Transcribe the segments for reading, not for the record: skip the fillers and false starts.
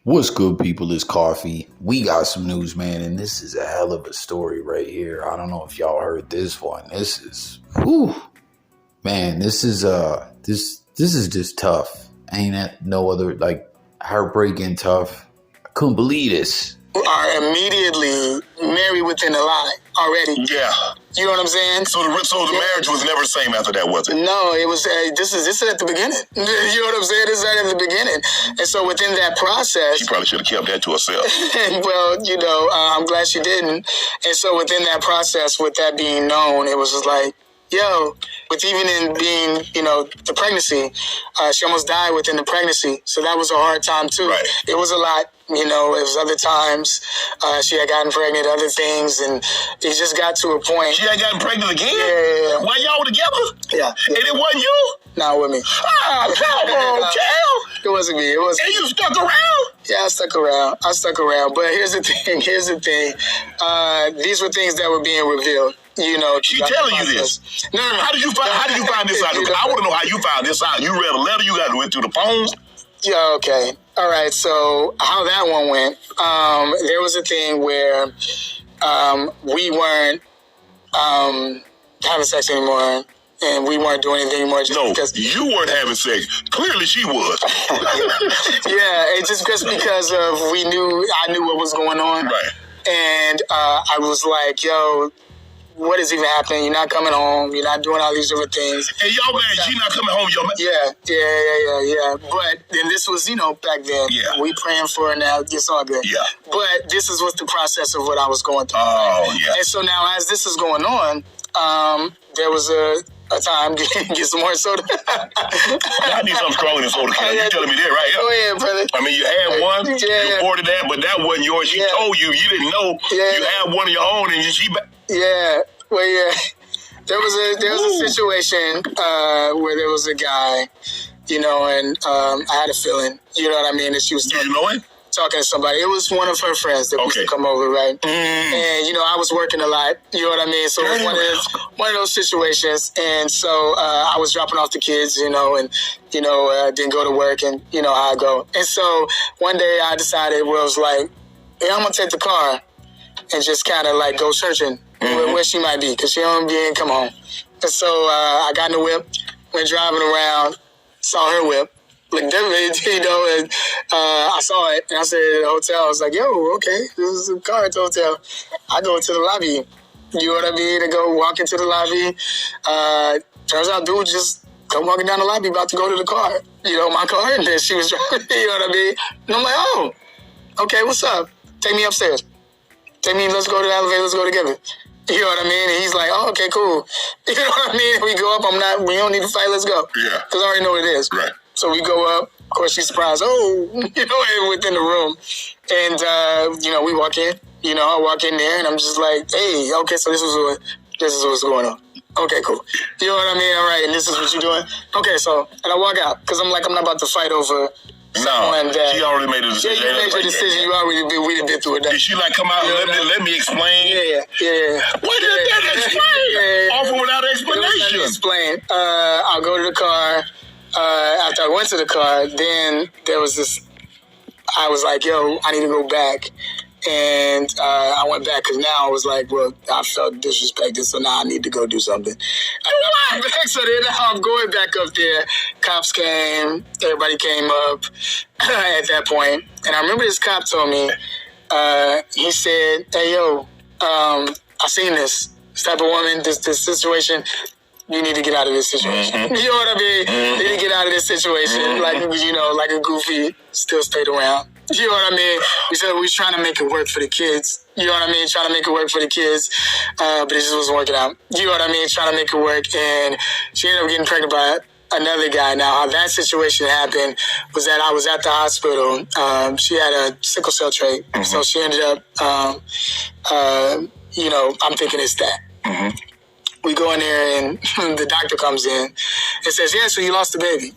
What's good, people? It's Coffee. We got some news, man, and this is a hell of a story right here. I don't know if y'all heard this one. This is, whew, man. This is just tough. Ain't that no other like heartbreaking tough? I couldn't believe this. Are immediately married within a lie already. Yeah. You know what I'm saying? So the marriage was never the same after that, was it? No, it was. This is at the beginning. You know what I'm saying? This is right at the beginning. And so within that process, She probably should have kept that to herself. well, I'm glad she didn't. And so within that process, with that being known, it was just like, yo, with even in being, the pregnancy, she almost died within the pregnancy. So that was a hard time too. Right. It was a lot. It was other times she had gotten pregnant, other things, and it just got to a point. She had gotten pregnant again? Yeah. While y'all were together? Yeah. And it wasn't you? Not with me. Ah, come on, Cal. It wasn't me. It was. And you stuck around? Yeah, I stuck around. But here's the thing. These were things that were being revealed. She telling you this. No. How did you find this out? I want to know how you found this out. You read a letter. You got went through the phones. Yeah. Okay. All right. So how that one went? There was a thing where we weren't having sex anymore. And we weren't doing anything anymore because you weren't having sex. Clearly, she was. Yeah, it's just because of I knew what was going on, right? And I was like, "Yo, what is even happening? You're not coming home. You're not doing all these different things." And y'all married? She not coming home? Yeah. But then this was, back then. Yeah. We praying for her now. It's all good. Yeah. But this is what the process of what I was going through. Oh, yeah. And so now, as this is going on, there was a time get some more soda. I need something stronger than soda. You telling me that, right? Go ahead, brother. I mean, you had one, you ordered that, but that wasn't yours. She told you didn't know you had one of your own, and she. Yeah, well, yeah. There was a situation where there was a guy, and I had a feeling, you know what I mean, that she was. Did you know it? Talking to somebody. It was one of her friends that used to come over, right? And, I was working a lot, you know what I mean? So it was one of those situations. And so I was dropping off the kids, and, didn't go to work, and you know how I go. And so one day I decided, where I was like, hey, I'm going to take the car and just kind of like go searching where she might be, because she don't come home. And so I got in the whip, went driving around, saw her whip. Like, definitely, and I saw it, and I said at the hotel, I was like, yo, okay, this is a car at the hotel. I go to the lobby, you know what I mean, to go walk into the lobby. Turns out dude just come walking down the lobby about to go to the car, my car, and then she was driving, you know what I mean? And I'm like, oh, okay, what's up? Take me upstairs. Let's go to the elevator, let's go together. You know what I mean? And he's like, oh, okay, cool. You know what I mean? We go up, we don't need to fight, let's go. Yeah. Because I already know what it is. Right. So we go up. Of course, she's surprised. Oh, within the room. And, we walk in. I walk in there, and I'm just like, hey, okay, so this is what's going on. Okay, cool. You know what I mean? All right, and this is what you're doing? Okay, so, and I walk out, because I'm like, I'm not about to fight over someone that... She already made a decision. Yeah, you made your decision. You already we'd been through it. Did she, come out and let me explain? Yeah. What did that explain? Offer without explanation. Explain. I'll go to the car. After I went to the car, then there was this, I was like, yo, I need to go back. And I went back because now I was like, well, I felt disrespected, so now I need to go do something. So then I'm going back up there. Cops came. Everybody came up at that point. And I remember this cop told me, he said, hey, yo, I seen this type of woman, this situation. You need to get out of this situation. You know what I mean? You need to get out of this situation. Like a goofy, still stayed around. You know what I mean? We said we was trying to make it work for the kids. You know what I mean? Trying to make it work for the kids. But it just wasn't working out. You know what I mean? Trying to make it work. And she ended up getting pregnant by another guy. Now, how that situation happened was that I was at the hospital. She had a sickle cell trait. So she ended up, I'm thinking it's that. We go in there, and the doctor comes in and says, yeah, so you lost the baby.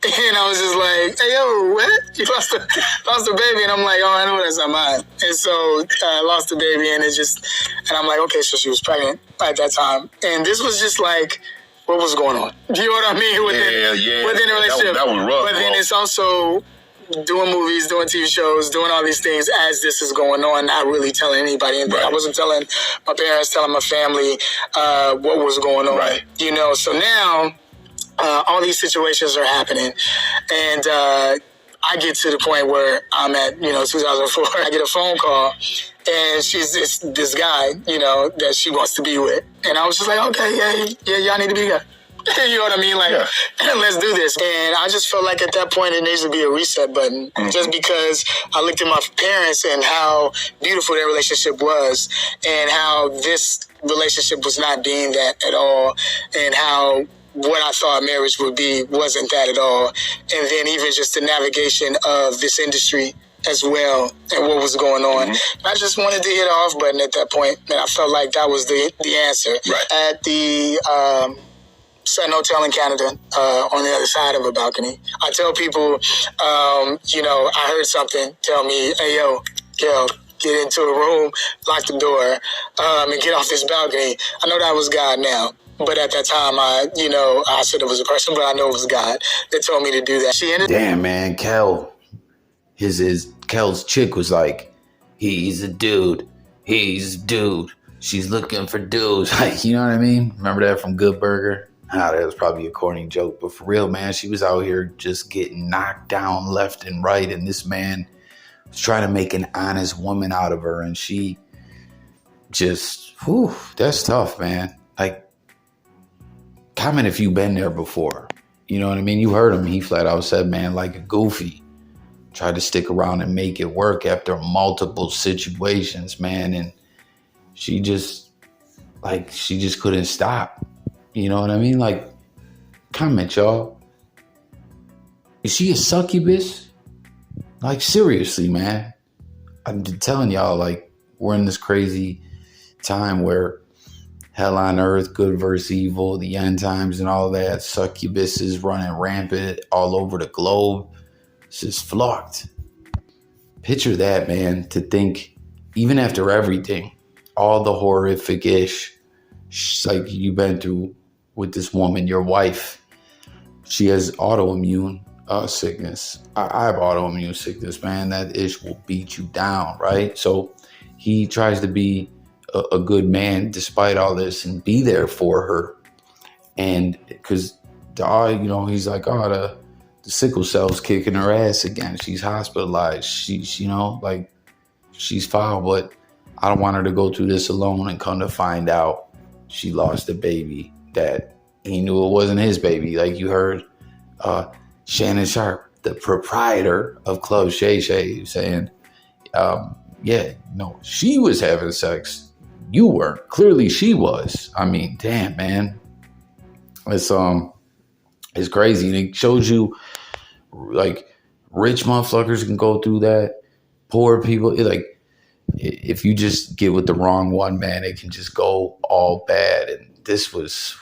And I was just like, hey, yo, what? You lost the baby? And I'm like, oh, I know that's not mine. And so I lost the baby, and and I'm like, okay, so she was pregnant at that time. And this was just like, what was going on? You know what I mean? Within the relationship. That was rough. But then it's also doing movies, doing TV shows, doing all these things as this is going on, not really telling anybody anything. Right. I wasn't telling my parents, telling my family what was going on. Right. You know, so now all these situations are happening, and I get to the point where I'm at, 2004. I get a phone call, and she's this guy, that she wants to be with, and I was just like, okay, yeah, y'all need to be together. You know what I mean? Like, let's do this. And I just felt like at that point it needs to be a reset button. Mm-hmm. Just because I looked at my parents and how beautiful their relationship was, and how this relationship was not being that at all, and how what I thought marriage would be wasn't that at all. And then even just the navigation of this industry as well, and what was going on. Mm-hmm. I just wanted to hit an off button at that point, and I felt like that was the answer. Right. At the Sun Hotel in Canada, on the other side of a balcony, I tell people, I heard something tell me, hey, yo, get into a room, lock the door, and get off this balcony. I know that was God now. But at that time, I said it was a person, but I know it was God that told me to do that. Damn, man, Kel, Kel's chick was like, he's a dude. She's looking for dudes. Like, you know what I mean? Remember that from Good Burger? That was probably a corny joke, but for real, man, she was out here just getting knocked down left and right, and this man was trying to make an honest woman out of her, and she just, that's tough, man. Like, comment if you've been there before. You know what I mean? You heard him. He flat out said, man, like a goofy. Tried to stick around and make it work after multiple situations, man, and she just couldn't stop. You know what I mean? Like, comment, y'all. Is she a succubus? Like, seriously, man. I'm telling y'all, like, we're in this crazy time where hell on earth, good versus evil, the end times and all that. Succubus is running rampant all over the globe. It's just flocked. Picture that, man, to think, even after everything, all the horrific-ish, like you've been through with this woman, your wife, she has autoimmune sickness. I have autoimmune sickness, man. That ish will beat you down, right? So he tries to be a good man despite all this and be there for her. And because, he's like, the sickle cell's kicking her ass again. She's hospitalized. She's foul, but I don't want her to go through this alone, and come to find out she lost a baby that he knew it wasn't his baby. Like you heard Shannon Sharp, the proprietor of Club Shay Shay, saying, she was having sex. You weren't. Clearly she was. I mean, damn, man. It's crazy. And it shows you, like, rich motherfuckers can go through that. Poor people, if you just get with the wrong one, man, it can just go all bad. And this was,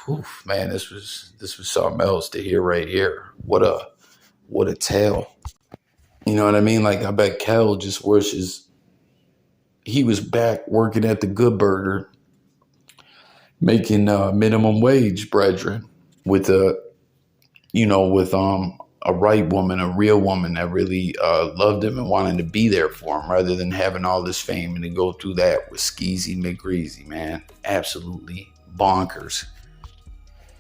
this was something else to hear right here. What a tale. You know what I mean? Like, I bet Kel just wishes he was back working at the Good Burger, making minimum wage, brethren, with a right woman, a real woman that really loved him and wanted to be there for him, rather than having all this fame and to go through that with Skeezy McGreasy, man. Absolutely bonkers.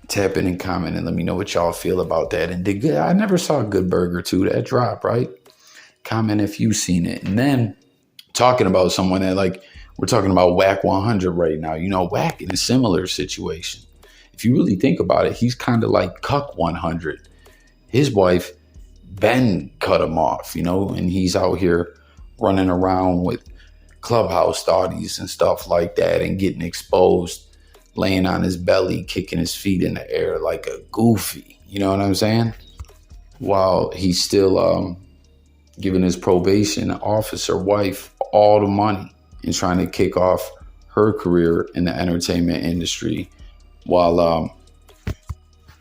Tap in and comment and let me know what y'all feel about that. And I never saw Good Burger 2, that drop, right? Comment if you've seen it. And then talking about someone that, like, we're talking about Wack100 right now. Wack in a similar situation. If you really think about it, he's kind of like Uccubu. His wife, Ben, cut him off, and he's out here running around with clubhouse thotties and stuff like that and getting exposed, laying on his belly, kicking his feet in the air like a goofy. You know what I'm saying? While he's still giving his probation officer wife all the money and trying to kick off her career in the entertainment industry while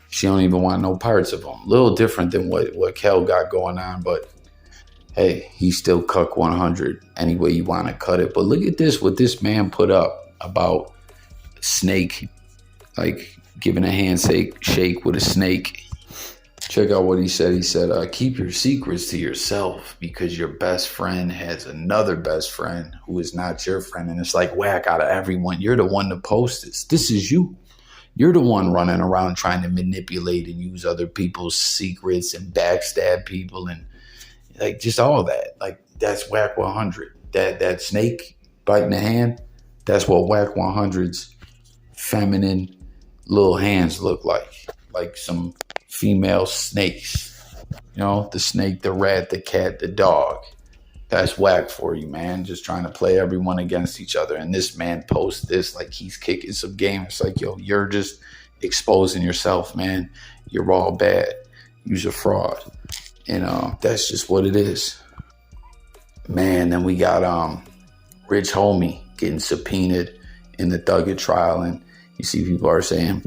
she don't even want no parts of him. A little different than what Kel got going on, but hey, he's still Uccubu any way you want to cut it. But look at this, what this man put up about snake, like giving a handshake with a snake. Check out what he said. He said, keep your secrets to yourself because your best friend has another best friend who is not your friend. And it's like, Wack, out of everyone, you're the one to post this. This is you. You're the one running around trying to manipulate and use other people's secrets and backstab people and like just all that. Like that's Wack100. That snake biting the hand, that's what Wack100's feminine little hands look like some female snakes. You know, the snake, the rat, the cat, the dog. That's Wack for you, man. Just trying to play everyone against each other. And this man posts this like he's kicking some game. It's like, yo, you're just exposing yourself, man. You're all bad. You're a fraud. And that's just what it is. Man, then we got Rich Homie getting subpoenaed in the Thugger trial. And you see people are saying,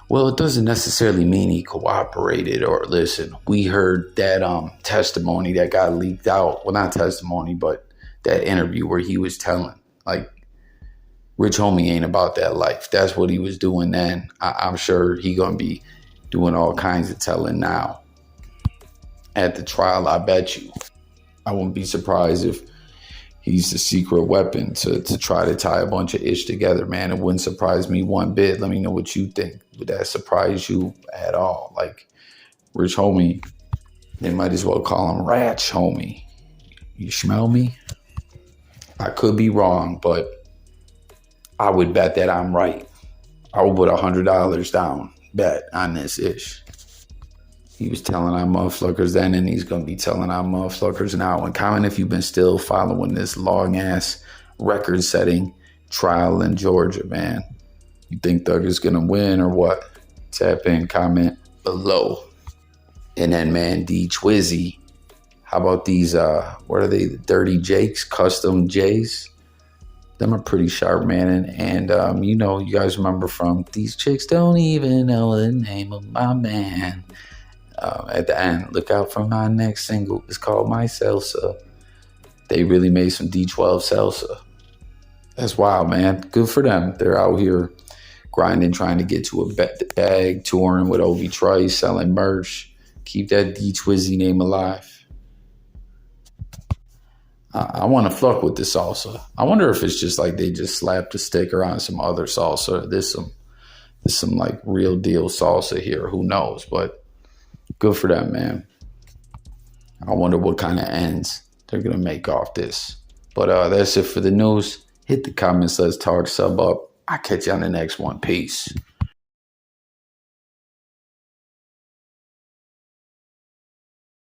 well, it doesn't necessarily mean he cooperated or listen. We heard that testimony that got leaked out. Well, not testimony, but that interview where he was telling, like, Rich Homie ain't about that life. That's what he was doing then. I'm sure he gonna be doing all kinds of telling now. At the trial, I bet you. I wouldn't be surprised if he's the secret weapon to try to tie a bunch of ish together, man. It wouldn't surprise me one bit. Let me know what you think. Would that surprise you at all? Like, Rich Homie, they might as well call him Ratch Homie. You smell me? I could be wrong, but I would bet that I'm right. I would put $100 down, bet on this ish. He was telling our motherfuckers then, and he's going to be telling our motherfuckers now. And comment if you've been still following this long-ass record-setting trial in Georgia, man. You think Thugger's going to win or what? Tap in, comment below. And then, man, D12. How about these, what are they, the Dirty Jakes, custom J's? Them are pretty sharp, man. And you know, you guys remember from These Chicks Don't Even Know the Name of My Man. At the end, look out for my next single. It's called My Salsa. They really made some D12 salsa. That's wild, man. Good for them. They're out here grinding, trying to get to a bag, touring with Obi Trice, selling merch. Keep that D12 name alive. I want to fuck with the salsa. I wonder if it's just like they just slapped a sticker on some other salsa. There's some like real deal salsa here. Who knows? But good for them, man. I wonder what kind of ends they're going to make off this. But that's it for the news. Hit the comments. Let's talk. Sub up. I'll catch you on the next one. Peace.